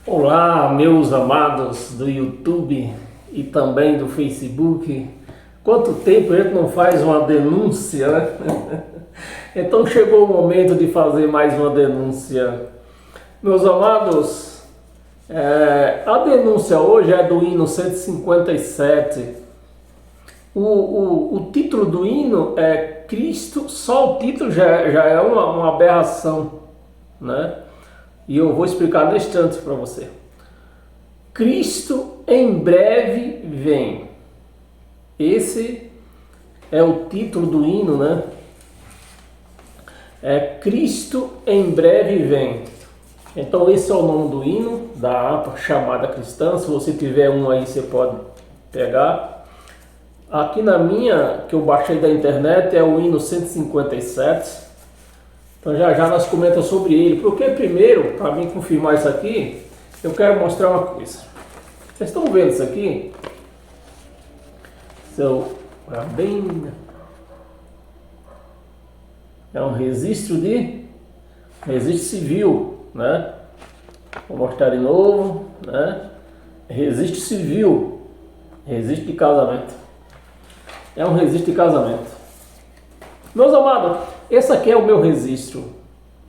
Olá, meus amados do YouTube e também do Facebook. Quanto tempo a gente não faz uma denúncia, né? Então chegou o momento de fazer mais uma denúncia. Meus amados, a denúncia hoje é do hino 157. O título do hino é Cristo, só o título já é uma aberração, né? E eu vou explicar neste instante para você. Cristo em breve vem. Esse é o título do hino, né? É Cristo em breve vem. Então esse é o nome do hino, da harpa chamada cristã. Se você tiver um aí, você pode pegar. Aqui na minha, que eu baixei da internet, é o hino 157. Então já nós comentamos sobre ele. Porque primeiro, para mim confirmar isso aqui, eu quero mostrar uma coisa. Vocês estão vendo isso aqui? É um registro civil, né? Vou mostrar de novo, né? Registro civil, registro de casamento. É um registro de casamento. Meus amados, esse aqui é o meu registro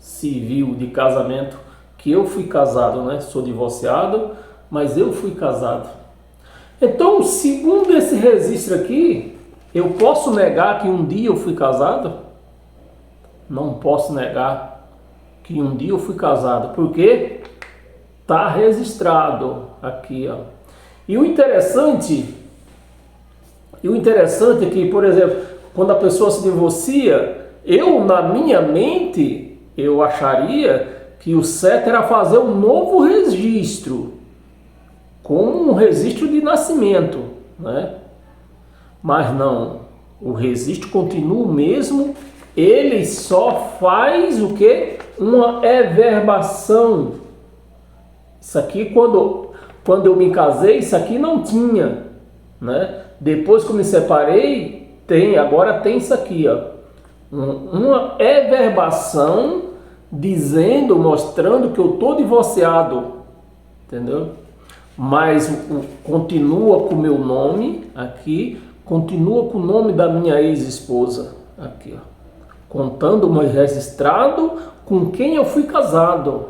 civil de casamento, que eu fui casado, né? Sou divorciado, mas eu fui casado. Então, segundo esse registro aqui, eu posso negar que um dia eu fui casado? Não posso negar que um dia eu fui casado, porque está registrado aqui, ó. E o interessante é que, por exemplo, quando a pessoa se divorcia, na minha mente, eu acharia que o certo era fazer um novo registro, com um registro de nascimento, né? Mas não, o registro continua o mesmo, ele só faz o quê? Uma everbação. Isso aqui, quando eu me casei, isso aqui não tinha, né? Depois que eu me separei, agora tem isso aqui, ó. Uma everbação mostrando que eu estou divorciado, entendeu? Mas continua com o meu nome aqui, continua com o nome da minha ex-esposa aqui, ó. Contando, mas registrado com quem eu fui casado.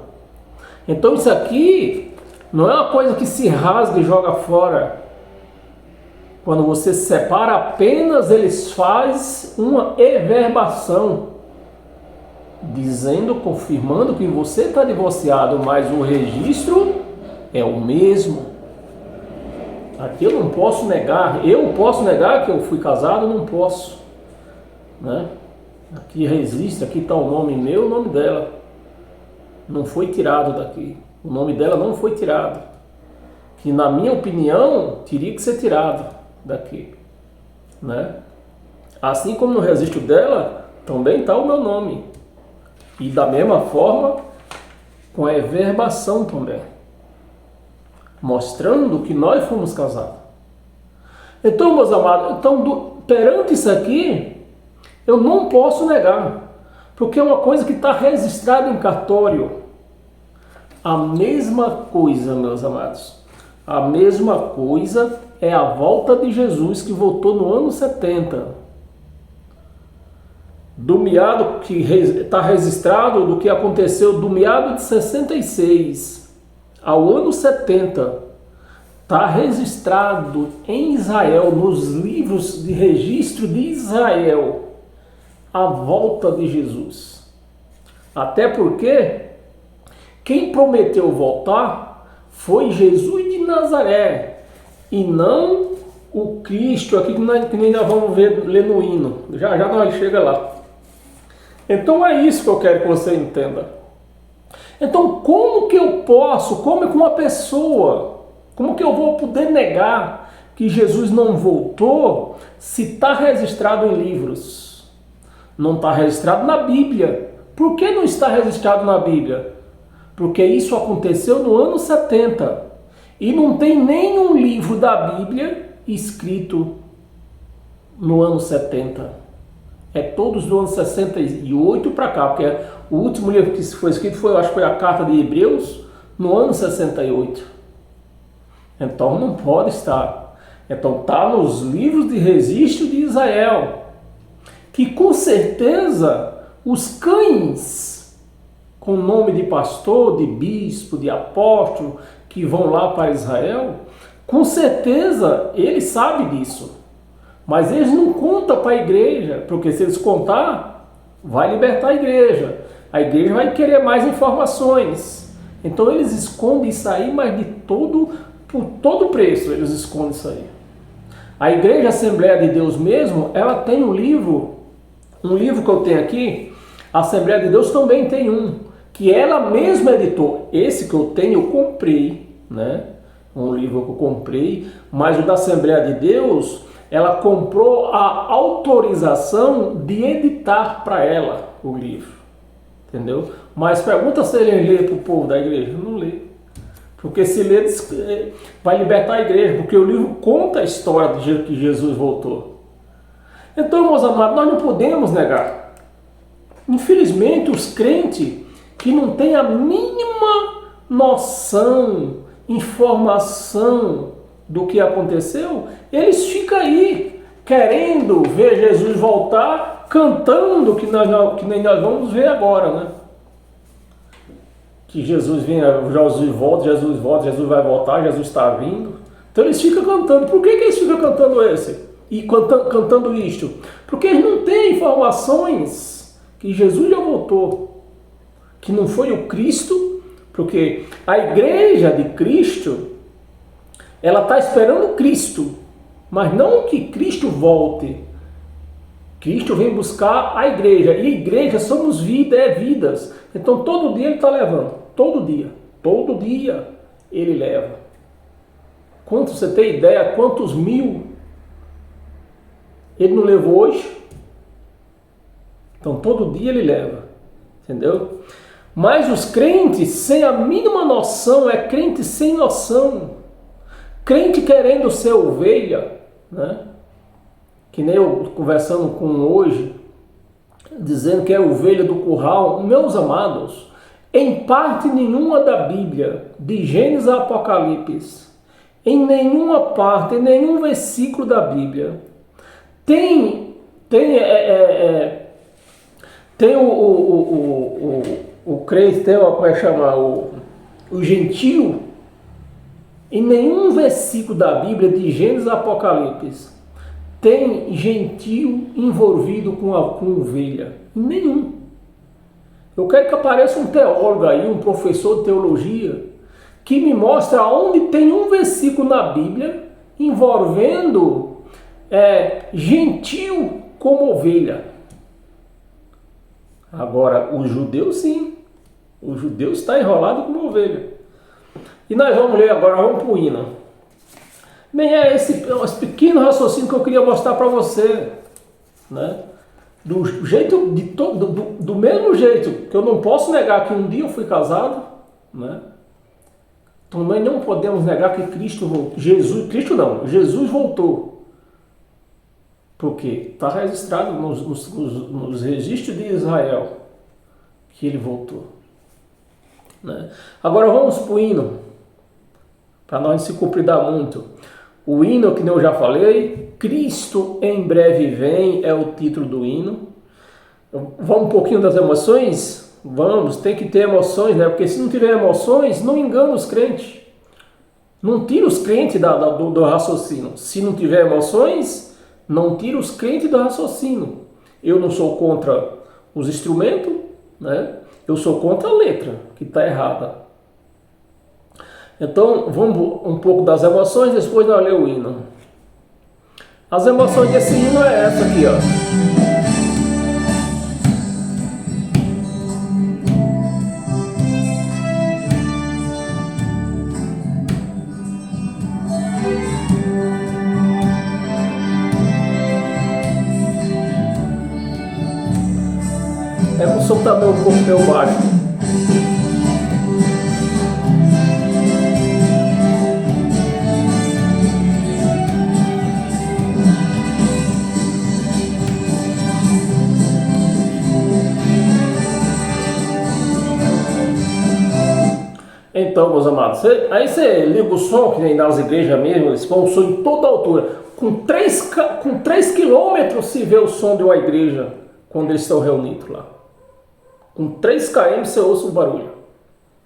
Então isso aqui não é uma coisa que se rasga e joga fora. Quando você se separa, apenas eles fazem uma everbação, confirmando que você está divorciado, mas o registro é o mesmo. Aqui eu não posso negar. Eu posso negar que eu fui casado? Não posso, né? Aqui registra, aqui está o nome meu e o nome dela. Não foi tirado daqui. O nome dela não foi tirado. Que na minha opinião, teria que ser tirado daqui, né? Assim como no registro dela, também está o meu nome. E da mesma forma, com a everbação também, mostrando que nós fomos casados. Então, meus amados, perante isso aqui, eu não posso negar, porque é uma coisa que está registrada em cartório. A mesma coisa, meus amados, a mesma coisa é a volta de Jesus, que voltou no ano 70. Do meado que está registrado do que aconteceu do meado de 66 ao ano 70, está registrado em Israel, nos livros de registro de Israel, a volta de Jesus. Até porque quem prometeu voltar foi Jesus de Nazaré, e não o Cristo aqui que nós vamos ler no hino. Já nós chega lá. Então é isso que eu quero que você entenda. Então como que eu posso, como é que uma pessoa, como que eu vou poder negar que Jesus não voltou se está registrado em livros? Não está registrado na Bíblia. Por que não está registrado na Bíblia? Porque isso aconteceu no ano 70. E não tem nenhum livro da Bíblia escrito no ano 70. É todos do ano 68 para cá, porque o último livro que foi escrito acho que foi a Carta de Hebreus, no ano 68. Então não pode estar. Então está nos livros de registro de Israel, que com certeza os cães com nome de pastor, de bispo, de apóstolo, que vão lá para Israel, com certeza eles sabem disso. Mas eles não contam para a igreja, porque se eles contar, vai libertar a igreja. A igreja vai querer mais informações. Então eles escondem isso aí, mas por todo preço eles escondem isso aí. A Igreja Assembleia de Deus mesmo, ela tem um livro que eu tenho aqui, a Assembleia de Deus também tem um, que ela mesma editou. Esse que eu tenho eu comprei, né? Um livro que eu comprei, mas o da Assembleia de Deus, ela comprou a autorização de editar para ela o livro, entendeu? Mas pergunta se ele lê para o povo da igreja, não lê. Porque se ler vai libertar a igreja, porque o livro conta a história de que Jesus voltou. Então, meus amados, nós não podemos negar. Infelizmente, os crentes que não têm a mínima noção, informação do que aconteceu, eles ficam aí querendo ver Jesus voltar, cantando que nem nós vamos ver agora, né? Que Jesus venha, Jesus volta, Jesus vai voltar, Jesus está vindo. Então eles ficam cantando. Por que eles ficam cantando esse? E cantando isto? Porque eles não têm informações que Jesus já voltou. Que não foi o Cristo, porque a igreja de Cristo, ela está esperando Cristo, mas não que Cristo volte. Cristo vem buscar a igreja, e a igreja somos vidas. Então todo dia ele está levando, todo dia ele leva. Quanto você tem ideia, quantos mil ele não levou hoje? Então todo dia ele leva, entendeu? Mas os crentes sem a mínima noção, é crente sem noção, crente querendo ser ovelha, né? Que nem eu conversando com um hoje, dizendo que é ovelha do curral. Meus amados, em parte nenhuma da Bíblia, de Gênesis a Apocalipse, em nenhuma parte, em nenhum versículo da Bíblia, tem o crente, tem como é que chama, o gentio. Em nenhum versículo da Bíblia, de Gênesis a Apocalipse, tem gentio envolvido com ovelha. Nenhum. Eu quero que apareça um teólogo aí, um professor de teologia, que me mostre aonde tem um versículo na Bíblia envolvendo gentio como ovelha. Agora, o judeu sim. O judeu está enrolado como ovelha. E nós vamos ler agora, vamos para o hino. Bem, esse pequeno raciocínio que eu queria mostrar para você, né? Do jeito, do mesmo jeito que eu não posso negar que um dia eu fui casado, né? Também não podemos negar que Cristo voltou. Jesus voltou. Porque está registrado nos registros de Israel que ele voltou, né? Agora vamos para o hino, para nós não se compridar muito. O hino, que eu já falei, Cristo em breve vem, é o título do hino. Vamos um pouquinho das emoções? Vamos, tem que ter emoções, né? Porque se não tiver emoções, não engana os crentes. Não tira os crentes do raciocínio. Se não tiver emoções, não tira os crentes do raciocínio. Eu não sou contra os instrumentos, né? Eu sou contra a letra, que está errada. Então, vamos um pouco das emoções, depois nós lemos o hino. As emoções desse hino é essa aqui, ó. É, o som também um pouco meio baixo. Então, meus amados, aí você liga o som, que nem nas igrejas mesmo, eles põem o som em toda altura. Com 3 quilômetros se vê o som de uma igreja quando eles estão reunidos lá. Com 3 km você ouça um barulho.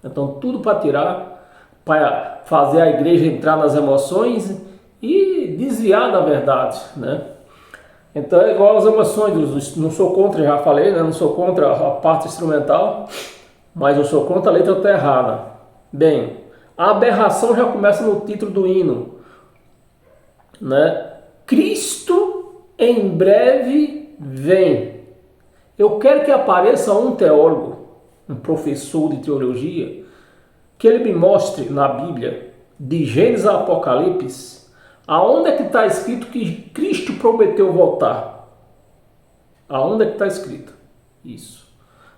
Então, tudo para tirar, para fazer a igreja entrar nas emoções e desviar da verdade, né? Então é igual as emoções, não sou contra, já falei, né? Não sou contra a parte instrumental, mas eu sou contra a letra tá errada. Bem, a aberração já começa no título do hino, né? Cristo em breve vem. Eu quero que apareça um teólogo, um professor de teologia, que ele me mostre na Bíblia, de Gênesis a Apocalipse, aonde é que está escrito que Cristo prometeu voltar? Aonde é que está escrito isso?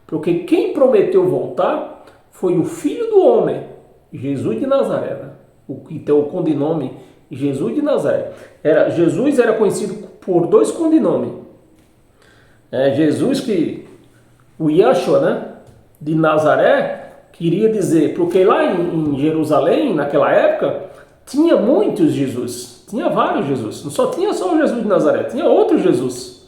Porque quem prometeu voltar foi o Filho do Homem, Jesus de Nazaré, né? O que tem o codinome Jesus de Nazaré. Jesus era conhecido por 2 codinomes. Jesus, que o Yeshua, né, de Nazaré, queria dizer, porque lá em Jerusalém, naquela época, tinha muitos Jesus, tinha vários Jesus, não só tinha só o Jesus de Nazaré, tinha outro Jesus.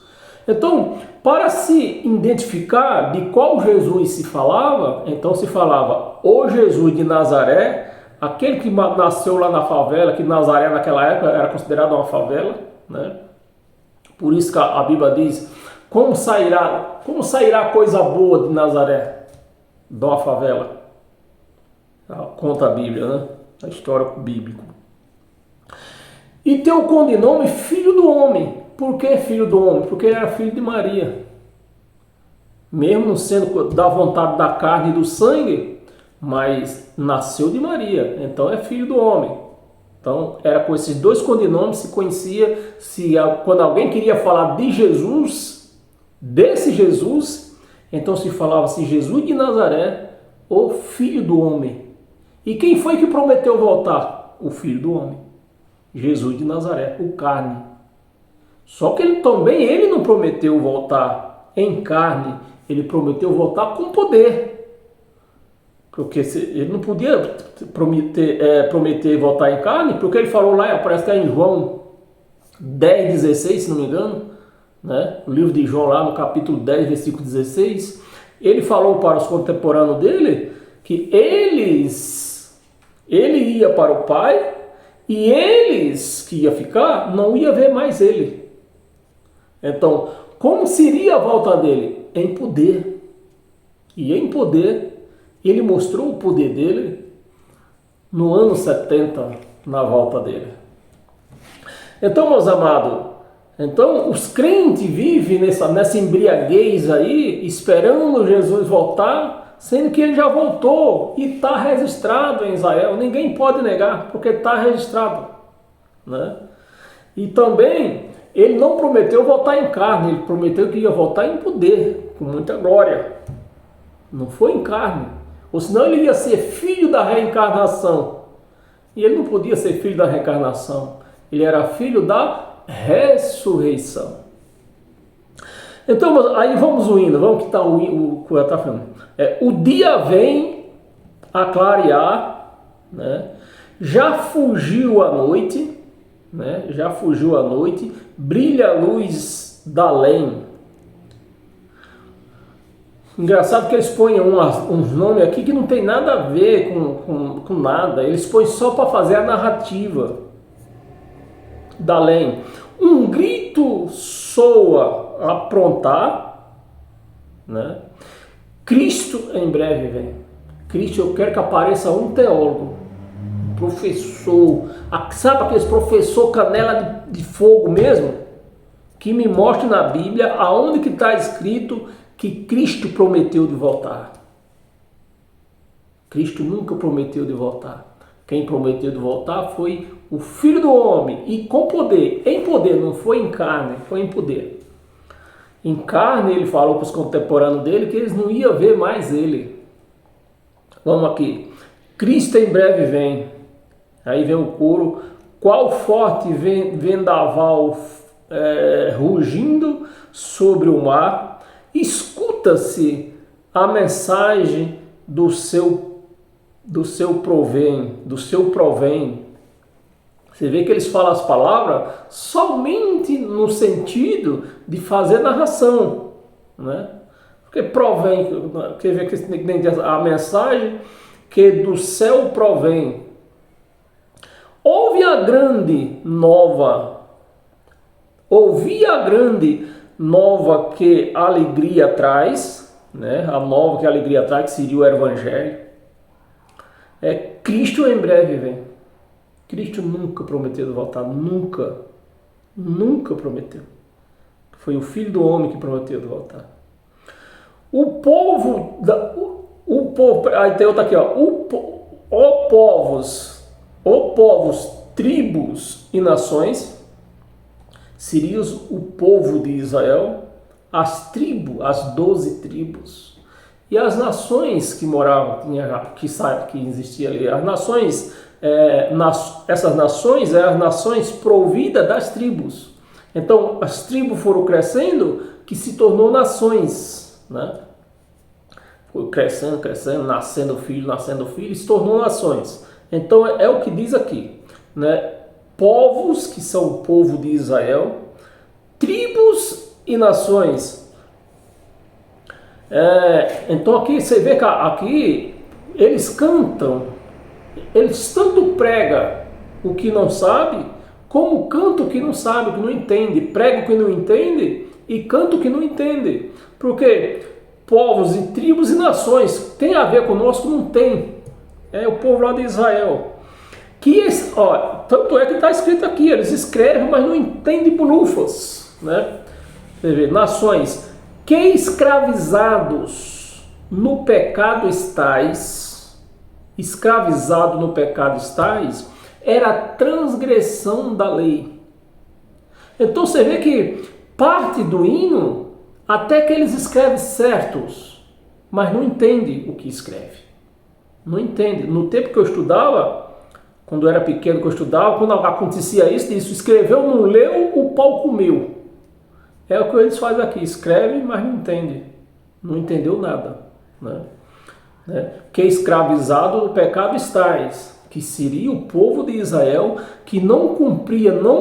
Então, para se identificar de qual Jesus se falava, então se falava o Jesus de Nazaré, aquele que nasceu lá na favela, que Nazaré naquela época era considerado uma favela, né? Por isso que a Bíblia diz, como sairá coisa boa de Nazaré, de uma favela? Conta a Bíblia, né? A história bíblica. E tem o codinome Filho do Homem. Por que Filho do Homem? Porque ele era filho de Maria. Mesmo não sendo da vontade da carne e do sangue, mas nasceu de Maria. Então é Filho do Homem. Então era com esses 2 codinomes se conhecia, quando alguém queria falar de Jesus, desse Jesus, então se falava-se Jesus de Nazaré, o Filho do Homem. E quem foi que prometeu voltar? O Filho do Homem, Jesus de Nazaré, o carne. Só que ele não prometeu voltar em carne, ele prometeu voltar com poder. Porque ele não podia prometer voltar em carne, porque ele falou lá, parece que é em João 10:16, se não me engano, né? O livro de João lá no capítulo 10, versículo 16, ele falou para os contemporâneos dele que ele ia para o Pai e eles que ia ficar não ia ver mais ele. Então, como seria a volta dele? Em poder. E em poder, ele mostrou o poder dele no ano 70, na volta dele. Então, meus amados, os crentes vivem nessa embriaguez aí, esperando Jesus voltar, sendo que ele já voltou e está registrado em Israel. Ninguém pode negar, porque está registrado, né? E também, ele não prometeu voltar em carne, ele prometeu que ia voltar em poder, com muita glória. Não foi em carne, ou senão ele ia ser filho da reencarnação. E ele não podia ser filho da reencarnação, ele era filho da ressurreição. Então, aí vamos indo, vamos que está o que está falando. O dia vem a clarear, né? Já fugiu a noite, né? Já fugiu a noite, brilha a luz da além. Engraçado que eles põem uns nomes aqui que não tem nada a ver com nada. Eles põem só para fazer a narrativa da além. Um grito soa aprontar, né? Cristo em breve vem. Cristo, eu quero que apareça um teólogo, um professor, sabe aqueles professor canela de fogo mesmo? Que me mostre na Bíblia aonde que está escrito que Cristo prometeu de voltar. Cristo nunca prometeu de voltar. Quem prometeu de voltar foi o Filho do Homem, e com poder, em poder, não foi em carne, foi em poder. Em carne ele falou para os contemporâneos dele que eles não iam ver mais ele. Vamos aqui. Cristo em breve vem. Aí vem o coro. Qual forte vendaval rugindo sobre o mar, escuta-se a mensagem do seu do seu provém, do seu provém. Você vê que eles falam as palavras somente no sentido de fazer narração, né? Porque provém, quer ver que a mensagem que do céu provém. Ouvi a grande nova que a alegria traz, né? A nova que a alegria traz, que seria o Evangelho. Cristo em breve vem. Cristo nunca prometeu voltar, nunca prometeu. Foi o Filho do Homem que prometeu voltar. O povo, aí tem outra aqui, ó. Povos, tribos e nações, seriam o povo de Israel, as tribos, as 12 tribos, e as nações que moravam, que existia ali, as nações, essas nações eram as nações providas das tribos. Então, as tribos foram crescendo, que se tornou nações, né? Foi crescendo, nascendo filho, e se tornou nações. Então, é o que diz aqui, né? Povos, que são o povo de Israel, tribos e nações. Então, aqui você vê que aqui eles cantam, eles tanto pregam o que não sabe, como cantam o que não sabe, o que não entende, pregam o que não entende e cantam o que não entende. Porque povos e tribos e nações tem a ver conosco? Não tem. É o povo lá de Israel. Tanto é que está escrito aqui, eles escrevem, mas não entendem bolufas, né? Você vê, nações, que escravizados no pecado estais, era a transgressão da lei. Então você vê que parte do hino, até que eles escrevem certos, mas não entendem o que escreve. Não entende. No tempo que eu estudava, quando eu era pequeno que eu estudava, quando acontecia isso, escreveu, não leu, o pau comeu. É o que eles fazem aqui, escreve, mas não entende. Não entendeu nada. Né? Que escravizado no pecado estais, que seria o povo de Israel que não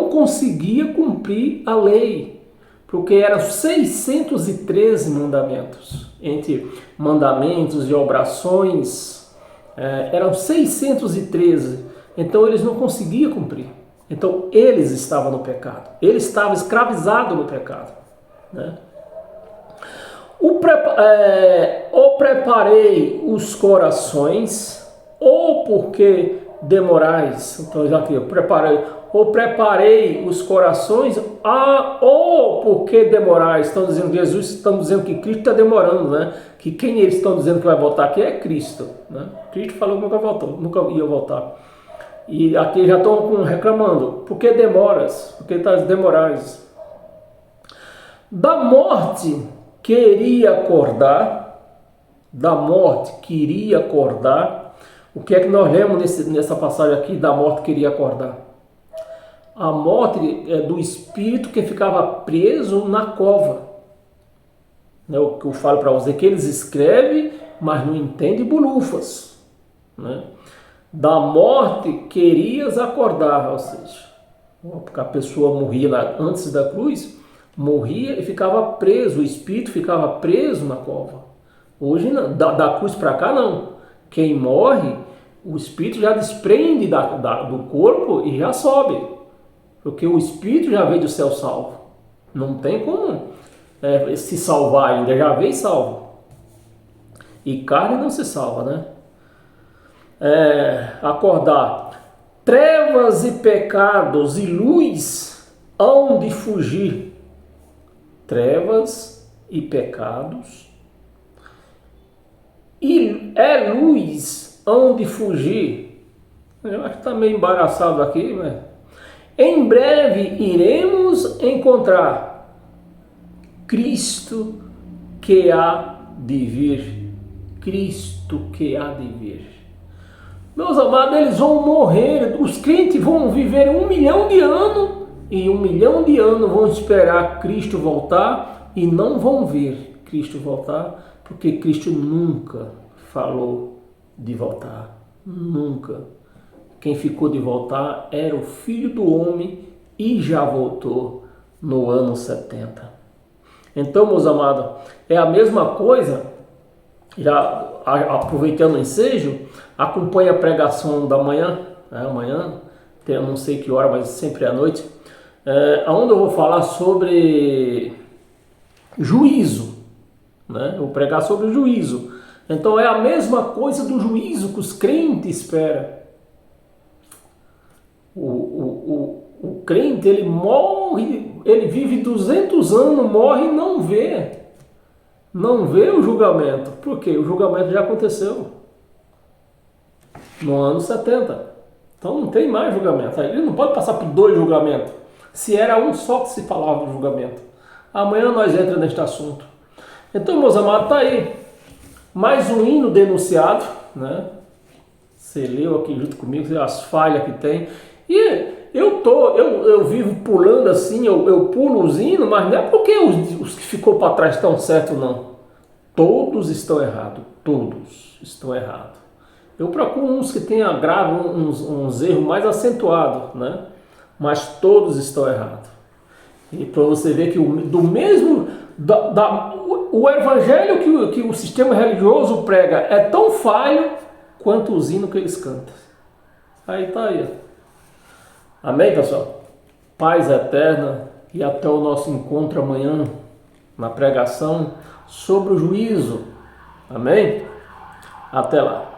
conseguia cumprir a lei. Porque eram 613 mandamentos, entre mandamentos e obrações, eram 613, então eles não conseguiam cumprir. Então eles estavam no pecado, eles estavam escravizados no pecado, né? Preparei os corações, ou porque demorais, então já aqui, preparei os corações, ou porque demorais. Estão dizendo que Jesus, estão dizendo que Cristo está demorando, né? Que quem eles estão dizendo que vai voltar aqui é Cristo, né? Cristo falou que nunca ia voltar. E aqui já estão reclamando, por que demoras? Porque está demorais. Da morte queria acordar, O que é que nós lemos nessa passagem aqui? Da morte queria acordar. A morte é do espírito que ficava preso na cova. É o que eu falo para você, que eles escrevem, mas não entendem bolufas, né? Da morte querias acordar, ou seja, porque a pessoa morria antes da cruz, morria e ficava preso, o espírito ficava preso na cova. Hoje não, da cruz para cá não. Quem morre, o espírito já desprende do corpo e já sobe, porque o espírito já veio do céu salvo. Não tem como se salvar ainda, já veio salvo. E carne não se salva, né? Acordar. Trevas e pecados e luz hão de fugir. Trevas e pecados e luz hão de fugir. Eu acho que está meio embaraçado aqui, né? Em breve iremos encontrar Cristo que há de vir. Cristo que há de vir. Meus amados, eles vão morrer, os crentes vão viver 1 milhão de anos, e 1 milhão de anos vão esperar Cristo voltar, e não vão ver Cristo voltar, porque Cristo nunca falou de voltar. Nunca. Quem ficou de voltar era o Filho do Homem e já voltou no ano 70. Então, meus amados, é a mesma coisa. Já aproveitando o ensejo, acompanhe a pregação da manhã, né? Amanhã, eu não sei que hora, mas sempre à noite, onde eu vou falar sobre juízo, né? Eu vou pregar sobre juízo. Então é a mesma coisa do juízo que os crentes esperam. O crente, ele morre, ele vive 200 anos, morre e não vê. Não vê o julgamento. Por quê? O julgamento já aconteceu no ano 70. Então não tem mais julgamento. Ele não pode passar por 2 julgamentos. Se era um só que se falava do julgamento. Amanhã nós entramos neste assunto. Então, meus amados, tá aí. Mais um hino denunciado, né? Você leu aqui junto comigo as falhas que tem. E eu vivo pulando assim, eu pulo os hinos, mas não é porque os que ficou para trás estão certos, não. Todos estão errados. Todos estão errados. Eu procuro uns que tenham grave, uns erros mais acentuados, né? Mas todos estão errados. E para você ver que o evangelho que o sistema religioso prega é tão falho quanto os hinos que eles cantam. Aí tá aí. Amém, pessoal? Paz eterna e até o nosso encontro amanhã na pregação sobre o juízo. Amém? Até lá.